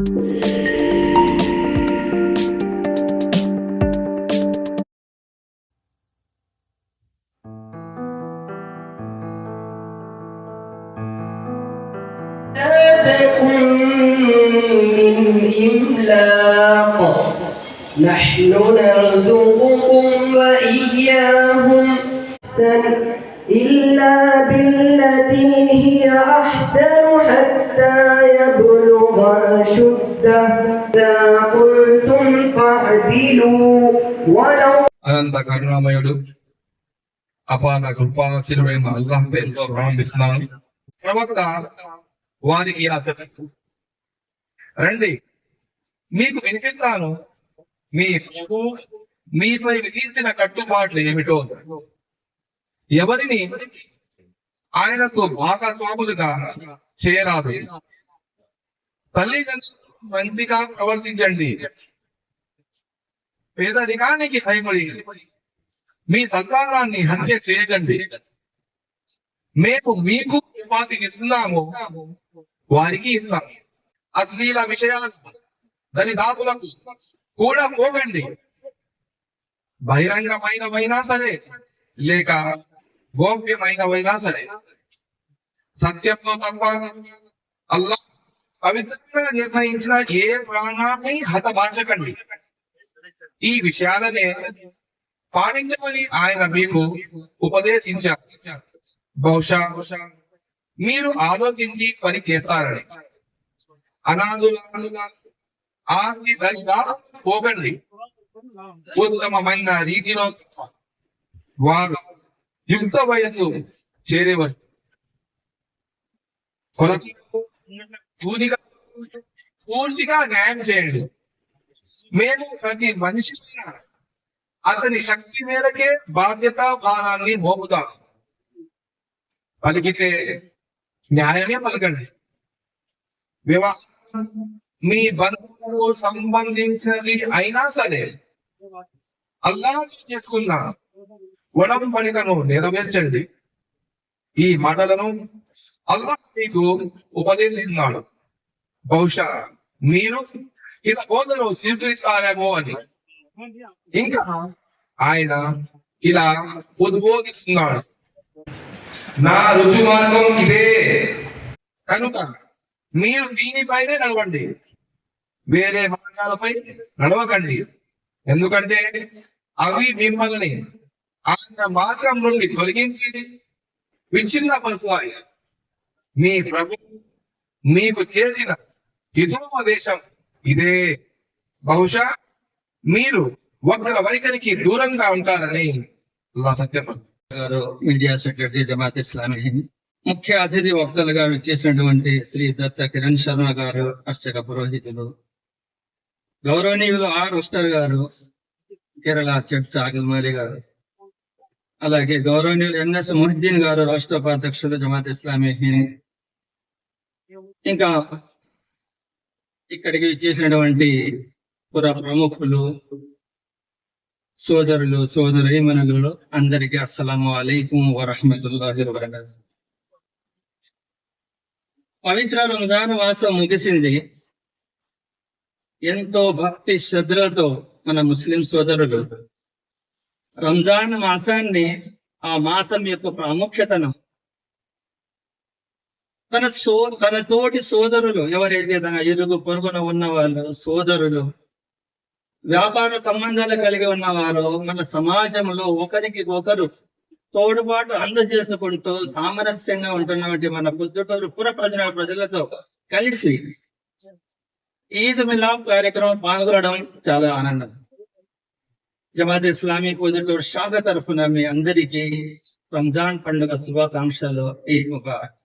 نحن نرزقكم وإياهم إلا بالتي هي أحسن حتى يبلغ أشده إذا قلتم فاعدلوا ولو అనంత కరుణామయుడు అపార కృపాశీలుడైన అల్లాహ్ పేరుతో ప్రారంభిస్తున్నాను. ప్రవక్త వారికి ఇలా చెప్పారు, రండి మీకు వినిపిస్తాను మీ ప్రభు మీపై విధించిన కట్టుబాట్లు ఏమిటో. ఎవరిని ఆయనకు భాగస్వాములుగా చేయరాదు. తల్లిదండ్రులకు మంచిగా ప్రవర్తించండి. పేదరికానికి భయపడి మీ సంతానాన్ని హత్య చేయకండి. మేము మీకు ఉపాధిని ఇస్తున్నాము, వారికి ఇస్తాం. అశ్లీల విషయాలు దరిదాపులకు కూడా పోకండి. బహిరంగమైనవైనా సరే లేక గోప్యమైనవైనా సరే సత్యంలో తప్ప అల్లాహ్ పవిత్రంగా నిర్ణయించిన ఏ ప్రాణాన్ని హతమార్చకండి. ఈ విషయాలనే పాటించమని ఆయన మీకు ఉపదేశించారు. బహుశా మీరు ఆలోచించి పని చేస్తారని. అనాథులుగా ఆస్తి దరిదా పోకండి. ఉత్తమమైన రీతిలో వారు యుక్త వయస్సు చేరేవారు పూర్తిగా న్యాయం చేయండి. మేము ప్రతి మనిషి అతని శక్తి మేరకే బాధ్యత భారాన్ని మోపుతాం. పలికితే న్యాయమే పలకండి. వివాహం మీ బంధువులకు సంబంధించినది అయినా సరే అల్లాహ్ చేసుకున్న ఒడంబడికను నెరవేర్చండి. ఈ మాటలను అల్లాహ్ మీకు ఉపదేశిస్తున్నాడు. బహుశా మీరు ఇత బోధను స్వీకరిస్తారేమో అని. ఇంకా ఆయన ఇలా ఉద్బోధిస్తున్నాడు, నా రుజు మార్గం ఇదే కనుక మీరు దీనిపైనే నడవండి, వేరే మార్గాలపై నడవకండి. ఎందుకంటే అవి మిమ్మల్ని ఆయన మార్గం నుండి తొలగించి విచ్ఛిన్నపరుస్తాయి. మీ ప్రభు మీకు చేసిన హితోపదేశం ఇదే. బహుశా మీరు వక్ర వైఖరికి దూరంగా ఉంటారని అల్లాహ్ సత్యం. మీడియా సెక్రటరీ జమాత్ ఇస్లామీ ముఖ్య అతిథి వక్తలుగా వచ్చేసినటువంటి శ్రీ దత్త కిరణ్ శర్మ గారు, అర్చక పురోహితులు, గౌరవనీయులు ఆర్ ఉస్టర్ గారు, కేరళ చర్చ్ ఆగిల్మాలి గారు, అలాగే గౌరవనీయులు ఎన్ఎస్ మొహిద్దీన్ గారు, రాష్ట్ర ఉపాధ్యక్షులు జమాత్ ఇస్లామీ, ఇంకా ఇక్కడికి చేసినటువంటి పుర ప్రముఖులు, సోదరులు, సోదరీమణులు అందరికీ అస్సలాము అలైకుం వరహ్మతుల్లాహి వబరకాతుహు. పవిత్ర రంజాన్ మాసం ముగిసింది. ఎంతో భక్తి శ్రద్ధలతో మన ముస్లిం సోదరులు రంజాన్ మాసాన్ని, ఆ మాసం యొక్క ప్రాముఖ్యతను తన తోటి సోదరులు, ఎవరైతే తన ఇరుగు పొరుగున ఉన్న వాళ్ళు, సోదరులు, వ్యాపార సంబంధాలు కలిగి ఉన్నవారు, మన సమాజంలో ఒకరికి ఒకరు తోడుబాటు అందజేసుకుంటూ సామరస్యంగా ఉంటున్నటువంటి మన పొద్దుటూరు పుర ప్రజలతో కలిసి ఈద్ మిలాద్ కార్యక్రమం పాల్గొనడం చాలా ఆనందం. జమాత్ ఇస్లామీ పొద్దుటూరు శాఖ తరఫున మీ అందరికీ రంజాన్ పండుగ శుభాకాంక్షలు. ఈద్ ముబారక్.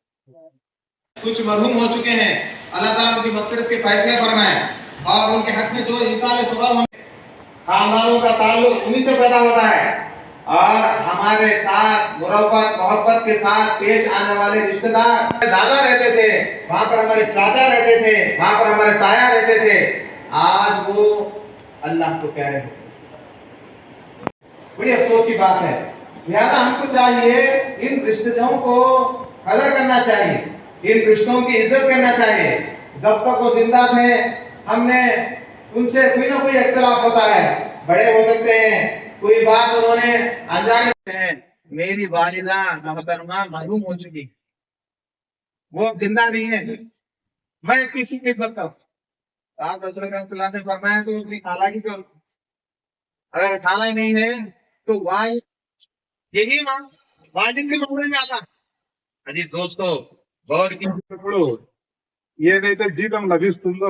कुछ मरहूम हो चुके हैं, अल्लाह ताला उनकी मग़फ़िरत के फैसले फरमाए और उनके हक में जो इंसान सवाब होंगे, खानदानों का ताल्लुक उन्हीं से पैदा होता है और हमारे साथ मुरब्बत मोहब्बत के साथ पेश आने वाले रिश्तेदार, दादा रहते थे वहाँ पर, हमारे चाचा रहते थे वहाँ पर, हमारे ताया रहते थे, आज वो अल्लाह को प्यारे हो। बड़ी अफसोस की बात है। लिहाजा हमको चाहिए इन रिश्तेदारों को कदर करना चाहिए, इन रिश्तों की इज्जत करना चाहिए। जब तक वो जिंदा थे हमने उनसे कोई ना कोई इख्तिलाफ होता है, बड़े हो सकते हैं, कोई बात उन्होंने अनजाने हैं। मेरी वालिदा मोहतरमा मरहूम हो चुकी, वो अब जिंदा नहीं है, मैं किसी की खिदमत करूं? आप रसूलुल्लाह ने फरमाया तो अपनी खाला की क्यों? अगर खाला ही नहीं है तो वालिद, यही मां वालिद के मामले में आता। अजी दोस्तों, गौर ఇప్పుడు ఏదైతే జీతం లభిస్తుందో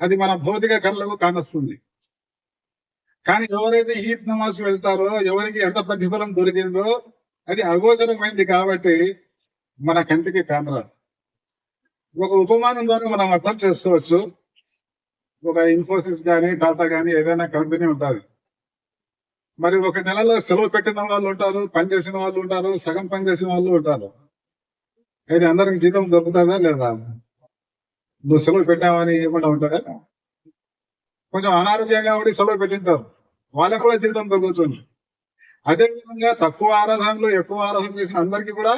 అది మన భౌతిక కళ్ళకు కానొస్తుంది. కానీ ఎవరైతే ఈద్ నమాజ్ వెళ్తారో, ఎవరికి ఎంత ప్రతిఫలం దొరికిందో అది అగోచరమైంది కాబట్టి మన కంటికి కానరాదు. ఒక ఉపమానం ద్వారా మనం అర్థం చేసుకోవచ్చు. ఒక ఇన్ఫోసిస్ కానీ టాటా కానీ ఏదైనా కంపెనీ ఉంటుంది. మరి ఒక నెలలో సెలవు పెట్టిన వాళ్ళు ఉంటారు, పనిచేసిన వాళ్ళు ఉంటారు, సగం పనిచేసిన వాళ్ళు ఉంటారు. అయితే అందరికి జీతం దొరుకుతుందా లేదా? నువ్వు సెలవు పెట్టావని ఇవ్వకుండా ఉంటుందా? కొంచెం అనారోగ్యంగా ఉండి సెలవు పెట్టింటారు, వాళ్ళకు కూడా జీతం దొరుకుతుంది. అదేవిధంగా తక్కువ ఆరాధనలు ఎక్కువ ఆరాధన చేసిన అందరికీ కూడా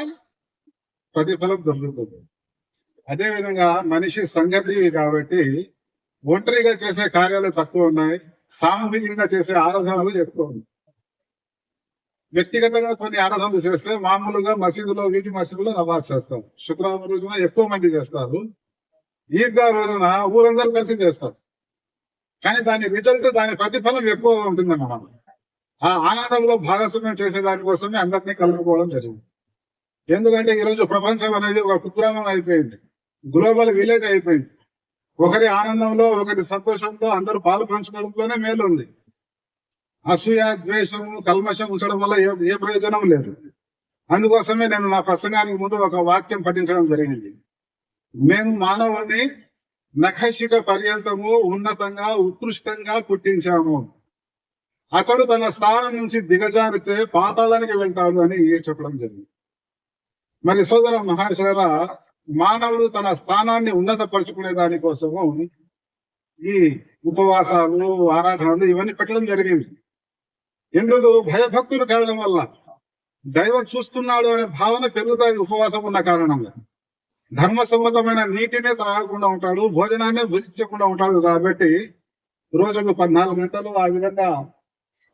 ప్రతిఫలం దొరుకుతుంది. అదేవిధంగా మనిషి సంఘజీవి కాబట్టి ఒంటరిగా చేసే కార్యాలు తక్కువ ఉన్నాయి, సామూహికంగా చేసే ఆరాధనలు ఎక్కువ ఉన్నాయి. వ్యక్తిగతంగా కొన్ని ఆరాధనలు చేస్తే మామూలుగా మసీదులో, వీధి మసీదులో నమాజ్ చేస్తాం. శుక్రవారం రోజున ఎక్కువ మంది చేస్తారు. ఈద్గా రోజున ఊరందరూ కలిసి చేస్తారు. కానీ దాని రిజల్ట్, దాని ప్రతిఫలం ఎక్కువ ఉంటుందన్నమాట. ఆ ఆనందంలో భాగస్వామ్యం చేసే దానికోసమే అందరినీ కలుపుకోవడం జరిగింది. ఎందుకంటే ఈరోజు ప్రపంచం అనేది ఒక కుగ్రామం అయిపోయింది, గ్లోబల్ విలేజ్ అయిపోయింది. ఒకరి ఆనందంలో, ఒకరి సంతోషంలో అందరూ పాలు పంచుకోవడంలోనే మేలు ఉంది. అసూయ, ద్వేషము, కల్మషం ఉంచడం వల్ల ఏ ప్రయోజనం లేదు. అందుకోసమే నేను నా ప్రసంగానికి ముందు ఒక వాక్యం పఠించడం జరిగింది. మేము మానవుడిని నఖశిఖ పర్యంతము ఉన్నతంగా, ఉత్కృష్టంగా పుట్టించాము. అతడు తన స్థానం నుంచి దిగజారితే పాతాళానికి వెళ్తాడు అని చెప్పడం జరిగింది. మరి సోదర మహాశయర, మానవుడు తన స్థానాన్ని ఉన్నతపరుచుకునే దానికోసము ఈ ఉపవాసాలు, ఆరాధనలు ఇవన్నీ పెట్టడం జరిగింది. ఎందుకు? భయభక్తులు కలగడం వల్ల దైవం చూస్తున్నాడు అనే భావన పెరుగుతుంది. ఉపవాసం ఉన్న కారణంగా ధర్మ సమ్మతమైన నీటినే త్రాగకుండా ఉంటాడు, భోజనాన్ని భుజించకుండా ఉంటాడు. కాబట్టి రోజుకు 14 గంటలు, ఆ విధంగా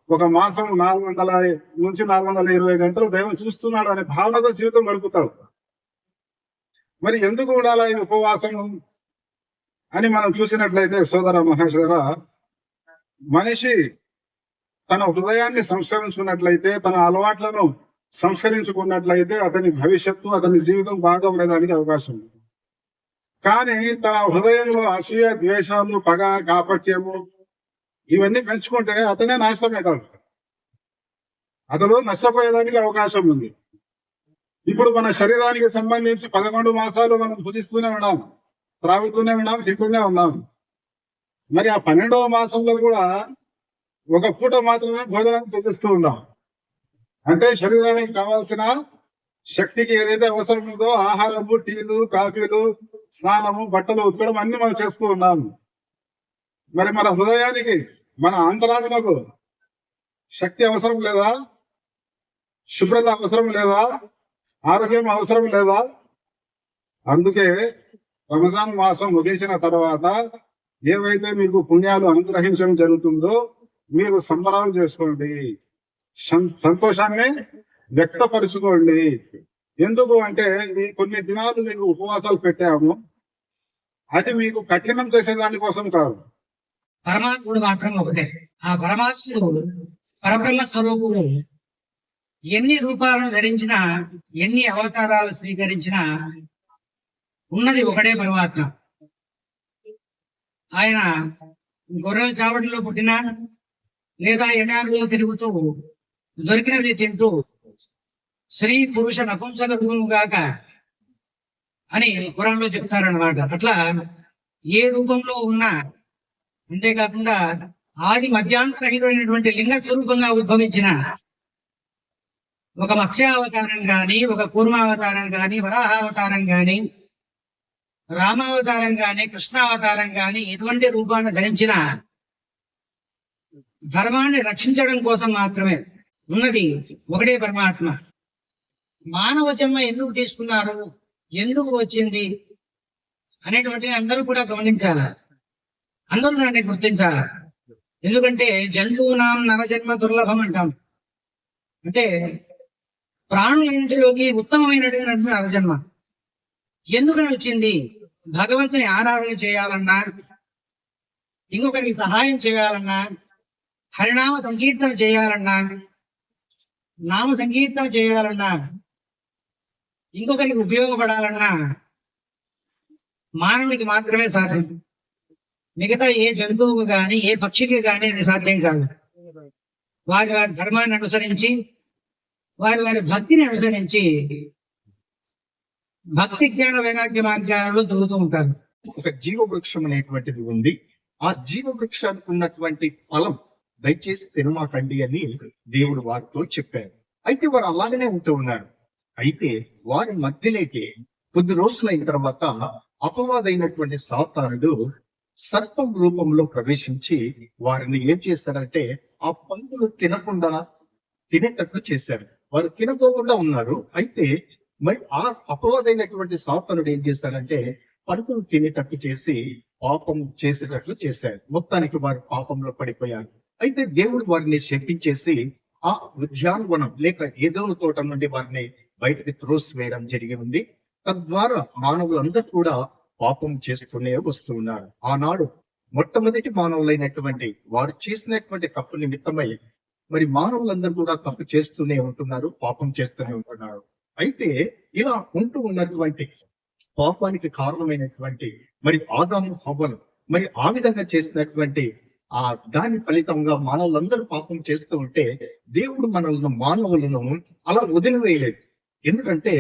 ఒక మాసం 400 నుంచి 420 గంటలు దైవం చూస్తున్నాడు అనే భావనతో జీవితం గడుపుతాడు. మరి ఎందుకు ఉండాలా ఈ ఉపవాసం అని మనం చూసినట్లయితే సోదర మహేశ్వర, మనిషి తన హృదయాన్ని సంస్కరించుకున్నట్లయితే, తన అలవాట్లను సంస్కరించుకున్నట్లయితే అతని భవిష్యత్తు, అతని జీవితం బాగా ఉండడానికి అవకాశం ఉంది. కానీ తన హృదయంలో అసూయ, ద్వేషాలు, పగ, కాపట్యము ఇవన్నీ పెంచుకుంటే అతనే నాశనమవుతాడు. అతను నష్టపోయేదానికి అవకాశం ఉంది. ఇప్పుడు మన శరీరానికి సంబంధించి 11 మాసాలు మనం భుజిస్తూనే ఉన్నాం, త్రాగుతూనే ఉన్నాం, తింటూనే ఉన్నాం. మరి ఆ 12వ మాసంలో కూడా ఒక పూట మాత్రమే భోజనాన్ని త్యజిస్తూ ఉన్నాం. అంటే శరీరానికి కావాల్సిన శక్తికి ఏదైతే అవసరం ఉందో ఆహారము, టీలు, కాఫీలు, స్నానము, బట్టలు ఉతకడం అన్ని మనం చేస్తూ ఉన్నాము. మరి మన హృదయానికి, మన అంతరాత్మకు శక్తి అవసరం లేదా? శుభ్రత అవసరం లేదా? ఆరోగ్యం అవసరం లేదా? అందుకే రంజాన్ మాసం ముగించిన తర్వాత ఏవైతే మీకు పుణ్యాలు అనుగ్రహించడం జరుగుతుందో మీరు సంబరాలు చేసుకోండి, సంతోషాన్ని వ్యక్తపరచుకోండి. ఎందుకు అంటే ఈ కొన్ని దినాలు మీకు ఉపవాసాలు పెట్టాము, అది మీకు కఠినం చేసేదాని కోసం కాదు. పరమాత్ముడు మాత్రం ఒకటే. ఆ పరమాత్ముడు పరబ్రహ్మ స్వరూపుడు. ఎన్ని రూపాలను ధరించినా, ఎన్ని అవతారాలు స్వీకరించినా ఉన్నది ఒకటే పరమాత్మ. ఆయన గొర్రెల చావడిలో పుట్టినా, లేదా ఎడారిలో తిరుగుతూ దొరికినది తింటూ స్త్రీ పురుష నపుంసక రూపముగాక అని ఖురాన్లో చెప్తారన్నమాట. అట్లా ఏ రూపంలో ఉన్నా, అంతేకాకుండా ఆది మధ్యాంతరహితమైనటువంటి లింగ స్వరూపంగా ఉద్భవించిన ఒక మత్స్యావతారం గాని, ఒక కూర్మావతారం గాని, వరాహావతారం గాని, రామావతారం గాని, కృష్ణావతారం గాని ఎటువంటి రూపాన్ని ధరించిన ధర్మాన్ని రక్షించడం కోసం మాత్రమే ఉన్నది ఒకటే పరమాత్మ. మానవ జన్మ ఎందుకు తీసుకున్నారు, ఎందుకు వచ్చింది అనేటువంటి అందరూ కూడా గమనించాలి. అందరూ దాన్ని గుర్తించాలి. ఎందుకంటే జంతువునాం నరజన్మ దుర్లభం అంటాం. అంటే ప్రాణులన్నింటిలోకి ఉత్తమమైనటువంటి నరజన్మ ఎందుకని వచ్చింది? భగవంతుని ఆరాధన చేయాలన్నా, ఇంకొకరికి సహాయం చేయాలన్నా, హరినామ సంకీర్తన చేయాలన్నా, నామ సంకీర్తన చేయాలన్నా, ఇంకొకరికి ఉపయోగపడాలన్నా మానవునికి మాత్రమే సాధ్యం. మిగతా ఏ జంతువుకు గాని ఏ పక్షికి గాని అది సాధ్యం కాదు. వారి వారి ధర్మాన్ని అనుసరించి, వారి వారి భక్తిని అనుసరించి భక్తి జ్ఞాన వైరాగ్య మార్గాలలో తిరుగుతూ ఉంటారు. ఒక జీవ వృక్షం అనేటువంటిది ఉంది. ఆ జీవ వృక్షానికి ఉన్నటువంటి ఫలం దయచేసి తినమాకండి అని దేవుడు వారితో చెప్పారు. అయితే వారు అలాగనే ఉంటూ ఉన్నారు. అయితే వారి మధ్యలోకి కొద్ది రోజులైన తర్వాత అపవాదైనటువంటి సాతానుడు సర్పం రూపంలో ప్రవేశించి వారిని ఏం చేశారంటే ఆ పందులు తినకుండా తినేటట్లు చేశారు. వారు తినకోకుండా ఉన్నారు. అయితే మరి ఆ అపవాదైనటువంటి సాతానుడు ఏం చేశారంటే పందులు తినేటట్టు చేసి పాపం చేసేటట్లు చేశారు. మొత్తానికి వారు పాపంలో పడిపోయారు. అయితే దేవుడు వారిని శపించేసి ఆ ఉద్యానవనం లేక ఏదోని తోట నుండి వారిని బయటకు త్రోసివేయడం జరిగి ఉంది. తద్వారా మానవులందరూ కూడా పాపం చేస్తూనే వస్తూ ఉన్నారు. ఆనాడు మొట్టమొదటి మానవులైనటువంటి వారు చేసినటువంటి తప్పు నిమిత్తమై మరి మానవులందరూ కూడా తప్పు చేస్తూనే ఉంటున్నారు, పాపం చేస్తూనే ఉంటున్నారు. అయితే ఇలా ఉంటూ ఉన్నటువంటి పాపానికి కారణమైనటువంటి మరి ఆదాము హవ్వలు మరి ఆ విధంగా చేసినటువంటి ఆ దాని ఫలితంగా మానవులందరూ పాపం చేస్తూ ఉంటే దేవుడు మనల్ని మానవులను అలా వదిలివేయలేదు. ఎందుకంటే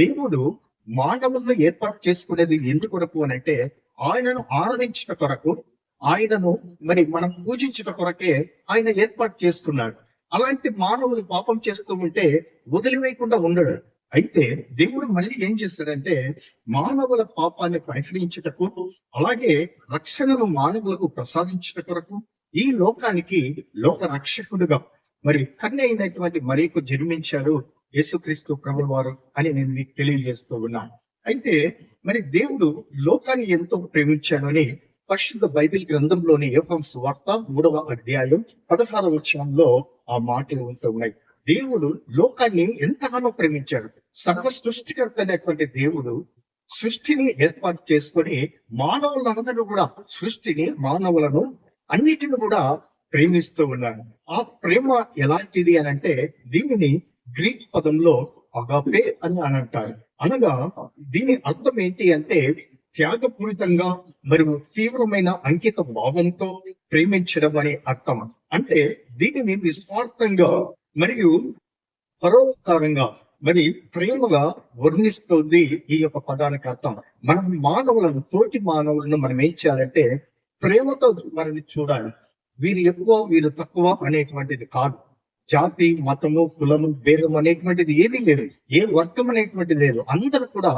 దేవుడు మానవులను ఏర్పాటు చేసుకునేది ఎందుకు కొరకు అని అంటే ఆయనను ఆరాధించట కొరకు, ఆయనను మరి మనం పూజించట కొరకే ఆయన ఏర్పాటు చేసుకున్నాడు. అలాంటి మానవులు పాపం చేస్తూ ఉంటే వదిలివేయకుండా ఉండడు. అయితే దేవుడు మళ్ళీ ఏం చేశాడంటే మానవుల పాపాన్ని పరిహరించుటకు, అలాగే రక్షణను మానవులకు ప్రసాదించుట కొరకు ఈ లోకానికి లోక రక్షకుడుగా మరి కన్య అయినటువంటి మరీకు జన్మించాడు యేసుక్రీస్తు ప్రభువు వారు అని నేను మీకు తెలియజేస్తూ ఉన్నాను. అయితే మరి దేవుడు లోకాన్ని ఎంతో ప్రేమించాడు అని పరిశుద్ధ బైబిల్ గ్రంథంలోని యోహాను సువార్త 3వ అధ్యాయం 16వ వచనంలో ఆ మాటలు ఉంటూ ఉన్నాయి. దేవుడు లోకాన్ని ఎంతగానో ప్రేమించాడు. సర్వ సృష్టికర్త అయినటువంటి దేవుడు సృష్టిని ఏర్పాటు చేసుకొని మానవులందరూ కూడా సృష్టిని, మానవులను అన్నిటిని కూడా ప్రేమిస్తూ ఉన్నారు. ఆ ప్రేమ ఎలాంటిది అని అంటే దీనిని గ్రీక్ పదంలో అగాపే అని అంటారు. అనగా దీని అర్థం ఏంటి అంటే త్యాగపూరితంగా మరియు తీవ్రమైన అంకిత భావంతో ప్రేమించడం అనే అర్థం. అంటే దీనిని నిస్వార్థంగా మరియు పరోపకారంగా మరి ప్రేమగా వర్ణిస్తుంది ఈ యొక్క పదానికి అర్థం. మనం మానవులను, తోటి మానవులను మనం ఏం చేయాలంటే ప్రేమతో వారిని చూడాలి. వీరు ఎక్కువ వీరు తక్కువ అనేటువంటిది కాదు. జాతి, మతము, కులము, భేదం అనేటువంటిది ఏది లేదు. ఏ వర్గం అనేటువంటిది లేదు. అందరూ కూడా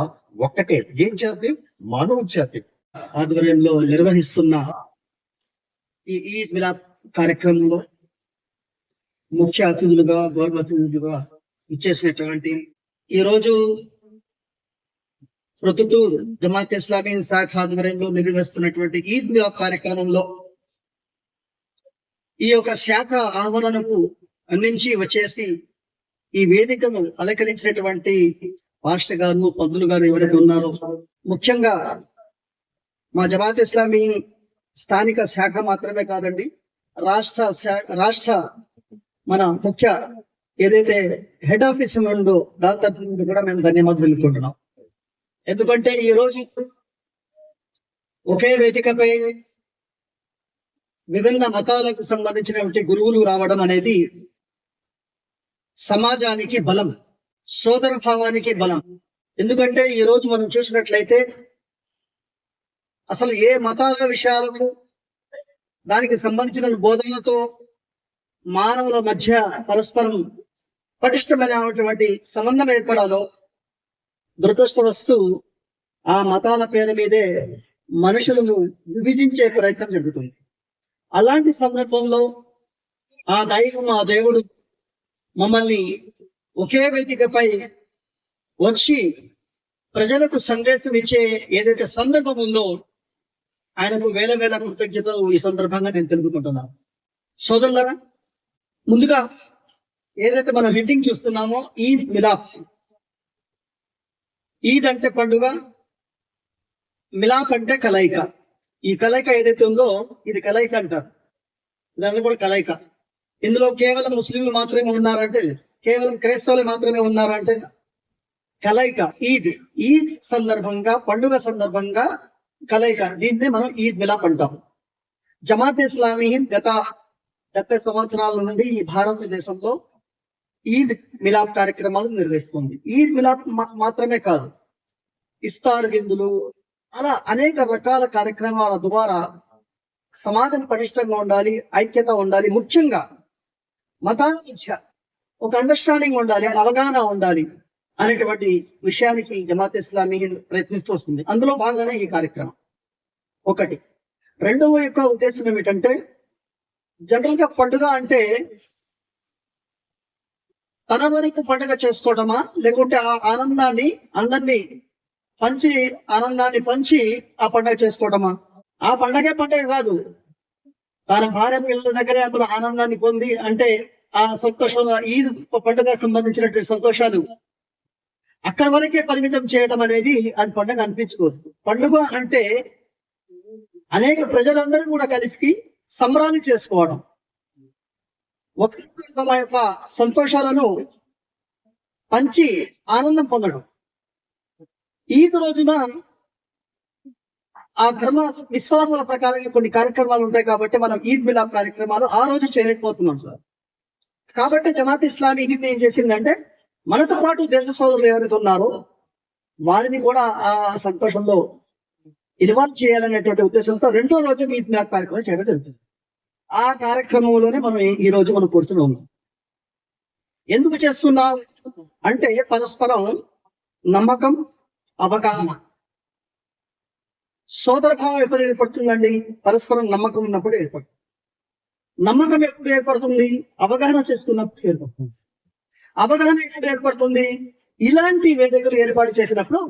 ఒక్కటే. ఏ జాతి? మానవ జాతి. ఆధ్వర్యంలో నిర్వహిస్తున్న ఈ ఈద్ మిలాద్ కార్యక్రమంలో ముఖ్య అతిథులుగా, గౌరవ అతిథులుగా ఇచ్చేసినటువంటి ఈరోజు ప్రొద్దుటూరు జమాత్ ఇస్లామీ శాఖ ఆధ్వర్యంలో నిర్వహిస్తున్నటువంటి ఈద్ మిలాద్ కార్యక్రమంలో ఈ యొక్క శాఖ ఆహ్వానకు అందించి వచ్చేసి ఈ వేదికను అలంకరించినటువంటి పాస్టర్ గారు, పంతులు గారు ఎవరైతే ఉన్నారో, ముఖ్యంగా మా జమాత్ ఇస్లామీ స్థానిక శాఖ మాత్రమే కాదండి, రాష్ట్ర మన ముఖ్య ఏదైతే హెడ్ ఆఫీస్ ఉందో దాని తరఫు నుండి కూడా మేము ధన్యవాదాలు తెలుపుకుంటున్నాం. ఎందుకంటే ఈ రోజు ఒకే వేదికపై విభిన్న మతాలకు సంబంధించినటువంటి గురువులు రావడం అనేది సమాజానికి బలం, సోదర భావానికి బలం. ఎందుకంటే ఈ రోజు మనం చూసినట్లయితే అసలు ఏ మతాల విషయాలకు దానికి సంబంధించిన బోధనలతో మానవుల మధ్య పరస్పరం పటిష్టమైనటువంటి సంబంధం ఏర్పడాలో దురదృష్టవస్తు ఆ మతాల పేరు మీదే మనుషులను విభజించే ప్రయత్నం జరుగుతుంది. అలాంటి సందర్భంలో ఆ దైవం, ఆ దేవుడు మమ్మల్ని ఒకే వేదికపై వచ్చి ప్రజలకు సందేశం ఇచ్చే ఏదైతే సందర్భం ఉందో ఆయనకు వేల వేల కృతజ్ఞతలు ఈ సందర్భంగా నేను తెలుపుకుంటున్నాను. సోదరులారా, ముందుగా ఏదైతే మనం హెడ్డింగ్ చూస్తున్నామో ఈద్ మిలాద్. ఈద్ అంటే పండుగ, మిలాద్ అంటే కలయిక. ఈ కలయిక ఏదైతే ఉందో ఇది కలయిక అంటారు, దాన్ని కూడా కలయిక. ఇందులో కేవలం ముస్లింలు మాత్రమే ఉన్నారంటే, కేవలం క్రైస్తవులు మాత్రమే ఉన్నారంటే కలయిక. ఈద్ సందర్భంగా, పండుగ సందర్భంగా కలయిక, దీన్నే మనం ఈద్ మిలాద్ అంటాం. జమాత్ ఇస్లామీ గత 70 సంవత్సరాల నుండి ఈ భారతదేశంలో ఈద్ మిలాద్ కార్యక్రమాలు నిర్వహిస్తుంది. ఈద్ మిలాద్ మాత్రమే కాదు, ఇఫ్తార్ విందులు, అలా అనేక రకాల కార్యక్రమాల ద్వారా సమాజం పటిష్టంగా ఉండాలి, ఐక్యత ఉండాలి, ముఖ్యంగా మతాల మధ్య ఒక అండర్స్టాండింగ్ ఉండాలి, అవగాహన ఉండాలి అనేటువంటి విషయానికి జమాత్ ఇస్లామీ ప్రయత్నిస్తూ వస్తుంది. అందులో భాగంగానే ఈ కార్యక్రమం ఒకటి. రెండవ యొక్క ఉద్దేశం ఏమిటంటే, జనరల్ గా పండుగ అంటే తన వరకు పండుగ చేసుకోవడమా, లేకుంటే ఆ ఆనందాన్ని అందరినీ ఆనందాన్ని పంచి ఆ పండుగ చేసుకోవడమా? ఆ పండగే పండుగ కాదు, తన భార్య పిల్లల దగ్గరే అతను ఆనందాన్ని పొంది, అంటే ఆ సంతోషంగా ఈద్ పండుగ సంబంధించినటువంటి సంతోషాలు అక్కడ వరకే పరిమితం చేయడం అనేది అది పండుగ అనిపించుకోదు. పండుగ అంటే అనేక ప్రజలందరూ కూడా కలిసి సంబరాలు చేసుకోవడం, ఒకరికొకరు తమ యొక్క సంతోషాలను పంచి ఆనందం పొందడం. ఈద్ రోజున ఆ ధర్మ విశ్వాసాల ప్రకారంగా కొన్ని కార్యక్రమాలు ఉంటాయి కాబట్టి మనం ఈద్ మిలాద్ కార్యక్రమాలు ఆ రోజు చేయలేకపోతున్నాం సార్. కాబట్టి జమాత్ ఇస్లామీ ఇది ఏం చేసిందంటే, మనతో పాటు దేశ సోదరులు ఎవరైతే ఉన్నారో వారిని కూడా ఆ సంతోషంలో ఇన్వాల్వ్ చేయాలనేటువంటి ఉద్దేశంతో రెండో రోజు ఈద్ మిలాద్ కార్యక్రమం చేయడం జరుగుతుంది. ఆ కార్యక్రమంలోనే మనం ఈ రోజు మనం కూర్చుని ఉన్నాం. ఎందుకు చేస్తున్నాం అంటే, పరస్పరం నమ్మకం, అవగాహన, సోదరభావం ఎప్పుడు ఏర్పడుతుందండి? పరస్పరం నమ్మకం ఉన్నప్పుడు ఏర్పడుతుంది. నమ్మకం ఎప్పుడు ఏర్పడుతుంది? అవగాహన చేసుకున్నప్పుడు ఏర్పడుతుంది. అవగాహన ఎప్పుడు ఏర్పడుతుంది? ఇలాంటి వేదికలు ఏర్పాటు చేసినప్పుడు.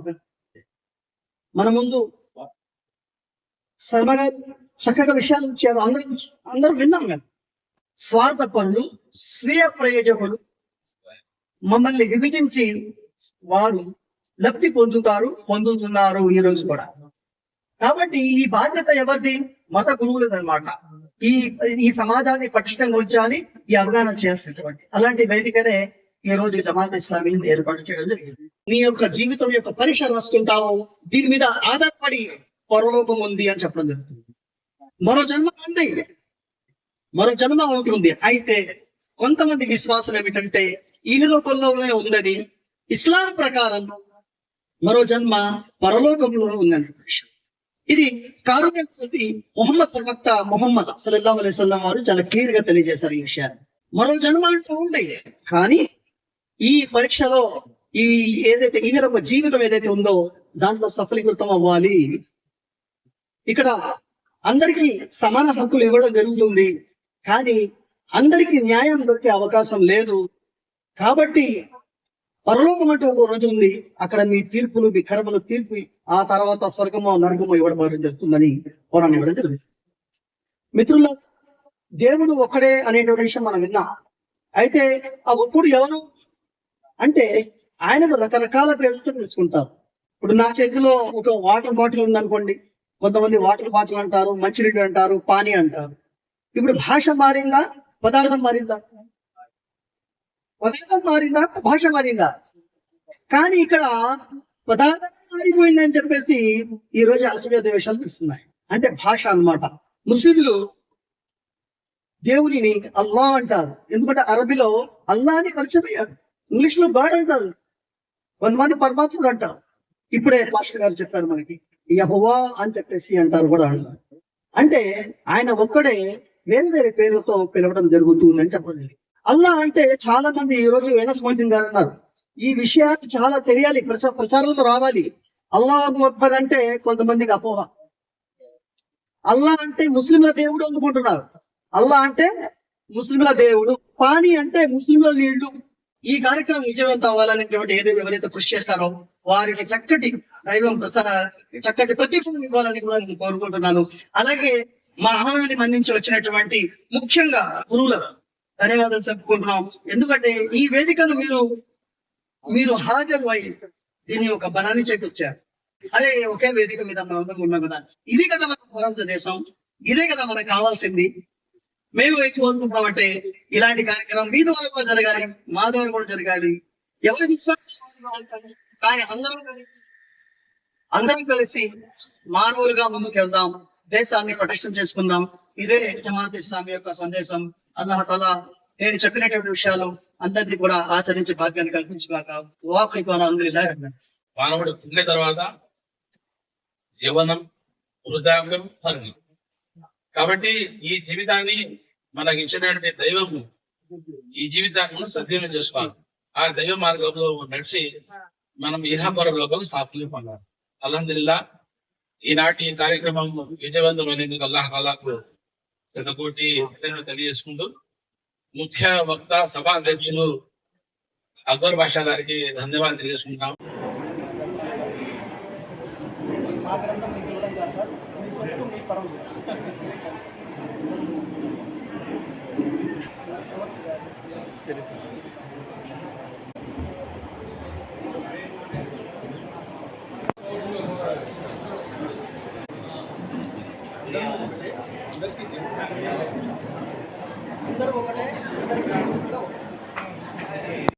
మన ముందు శర్మగా చక్కగా విషయాలు ఇచ్చారు, అందరూ విన్నాం కదా. స్వార్థ పనులు, స్వీయ ప్రయోజకులు మమ్మల్ని విభజించి వారు లబ్ధి పొందుతున్నారు ఈ రోజు కూడా. కాబట్టి ఈ బాధ్యత ఎవరిది? మత గురువులది అనమాట. ఈ సమాజాన్ని పటిష్టంగా ఉంచాలి, ఈ అవగాహన చేయాల్సినటువంటి అలాంటి వేదికనే ఈ రోజు జమాత్ ఇస్లామీ ఏర్పాటు చేయడం జరిగింది. నీ యొక్క జీవితం యొక్క పరీక్ష రాసుకుంటావు, దీని మీద ఆధారపడి పరలోకం ఉంది అని చెప్పడం జరుగుతుంది. మరో జన్మ ఉంది, మరో జన్మ ఉంటుంది. అయితే కొంతమంది విశ్వాసం ఏమిటంటే, ఈ లోకంలోనే ఉందని, ఇస్లాం ప్రకారం మరో జన్మ పరలోకంలోనే ఉందని. ఇది కారుణ్యమూర్తి ముహమ్మద్ ప్రవక్త ముహమ్మద్ సల్లల్లాహు అలైహి వసల్లం వారు చాలా క్లియర్ గా తెలియజేశారు ఈ విషయాన్ని. మరో జన్మ అంటూ ఉంది, కానీ ఈ పరీక్షలో ఏదైతే ఒక జీవితం ఏదైతే ఉందో దాంట్లో సఫలీకృతం అవ్వాలి. ఇక్కడ అందరికీ సమాన హక్కులు ఇవ్వడం జరుగుతుంది, కానీ అందరికీ న్యాయం దొరికే అవకాశం లేదు. కాబట్టి పరలోకం అంటే ఒక రోజు ఉంది, అక్కడ మీ తీర్పులు, మీ కర్మలు తీర్పు, ఆ తర్వాత స్వర్గమో నరకమో ఇవ్వడం జరుగుతుందని పురాణం ఇవ్వడం జరుగుతుంది. మిత్రుల, దేవుడు ఒక్కడే అనేటువంటి విషయం మనం విన్నాం. అయితే ఆ ఒక్కడు ఎవరు అంటే, ఆయనకు రకరకాల పేర్లతో తెలుసుకుంటారు. ఇప్పుడు నా చేతిలో ఒక వాటర్ బాటిల్ ఉందనుకోండి, కొంతమంది వాటర్ బాటిల్ అంటారు, మంచినీళ్ళు అంటారు, పానీ అంటారు. ఇప్పుడు భాష మారిందా? పదార్థం మారిందా? పదార్థం మారిందా? భాష మారిందా? కానీ ఇక్కడ పదార్థం మారిపోయిందని చెప్పేసి ఈ రోజు అసభ్య దేశాలు ఇస్తున్నాయి. అంటే భాష అన్నమాట. ముస్లింలు దేవునిని అల్లా అంటారు, ఎందుకంటే అరబీలో అల్లాని పరిచయం అయ్యాడు. ఇంగ్లీష్ లో గాడ్ అంటారు, కొంతమంది పరమాత్ముడు అంటారు. ఇప్పుడే పాస్టర్ గారు చెప్పారు మనకి యెహోవా అని చెప్పేసి అంటారు కూడా అంటారు. అంటే ఆయన ఒక్కడే వేరు వేరు పేర్లతో పిలవడం జరుగుతుందని చెప్పండి. అల్లా అంటే చాలా మంది ఈ రోజు ఎనస్ మొయిద్దీన్ గారు అన్నారు, ఈ విషయాన్ని చాలా తెలియాలి, ప్రచారంలో రావాలి. అల్లాహు అక్బర్ అంటే కొంతమందికి అపోహ. అల్లా అంటే ముస్లింల దేవుడు అనుకుంటున్నారు. అల్లా అంటే ముస్లింల దేవుడు, పానీ అంటే ముస్లింల నీళ్లు. ఈ కార్యక్రమం విజయవంతం అవ్వాలనేటువంటి ఎవరైతే కృషి చేస్తారో వారికి చక్కటి దైవం చక్కటి ప్రతిఫలం ఇవ్వాలని కూడా నేను కోరుకుంటున్నాను. అలాగే మా ఆహ్వానాన్ని మన్నించి వచ్చినటువంటి ముఖ్యంగా గురువులకు ధన్యవాదాలు చెప్పుకుంటున్నాం. ఎందుకంటే ఈ వేదికను మీరు హాజరు అయ్యి దీని ఒక బలాన్ని చేకూర్చారు. అదే ఒకే వేదిక మీద మనం ఉన్నాం కదా, ఇది కదా మన భారతదేశం, ఇదే కదా మనకు కావాల్సింది. మేము ఏం కోరుకుంటున్నామంటే ఇలాంటి కార్యక్రమం మీ ద్వారా కూడా జరగాలి, మా ద్వారా కూడా జరగాలి. ఎవరి విశ్వాసం కానీ అందరం కలిసి మానవులుగా ముందుకు వెళ్దాం, దేశాన్ని ప్రతిష్టం చేసుకుందాం. ఇదే జమాత్ ఇస్లామీ యొక్క సందేశం. అల్లాహ్ తఆలా నేను చెప్పినటువంటి విషయాలు అందరినీ కూడా ఆచరించే భాగ్యాన్ని కల్పించుగాక. మానవుడు పుట్టిన తర్వాత యవ్వనం, వృద్ధాప్యం, మరణం. కాబట్టి ఈ జీవితాన్ని మనకి ఇచ్చినటువంటి దైవము ఈ జీవితాన్ని సద్వినియోగం చేసుకోవాలి. ఆ దైవ మార్గంలో నడిచి మనం ఇహపరలోకం సాఫల్యం పొందాలి. అల్హమ్దులిల్లా ఈనాటి కార్యక్రమం విజయవంతమైనందుకు అల్లాహ్ తాలాకు శతకోటి తెలియజేసుకుంటూ ముఖ్య వక్త సభా అధ్యక్షులు అక్బర్ బాషా గారికి ధన్యవాదాలు తెలియజేసుకుంటాం. అందరూ ఒకటే, అందరికీ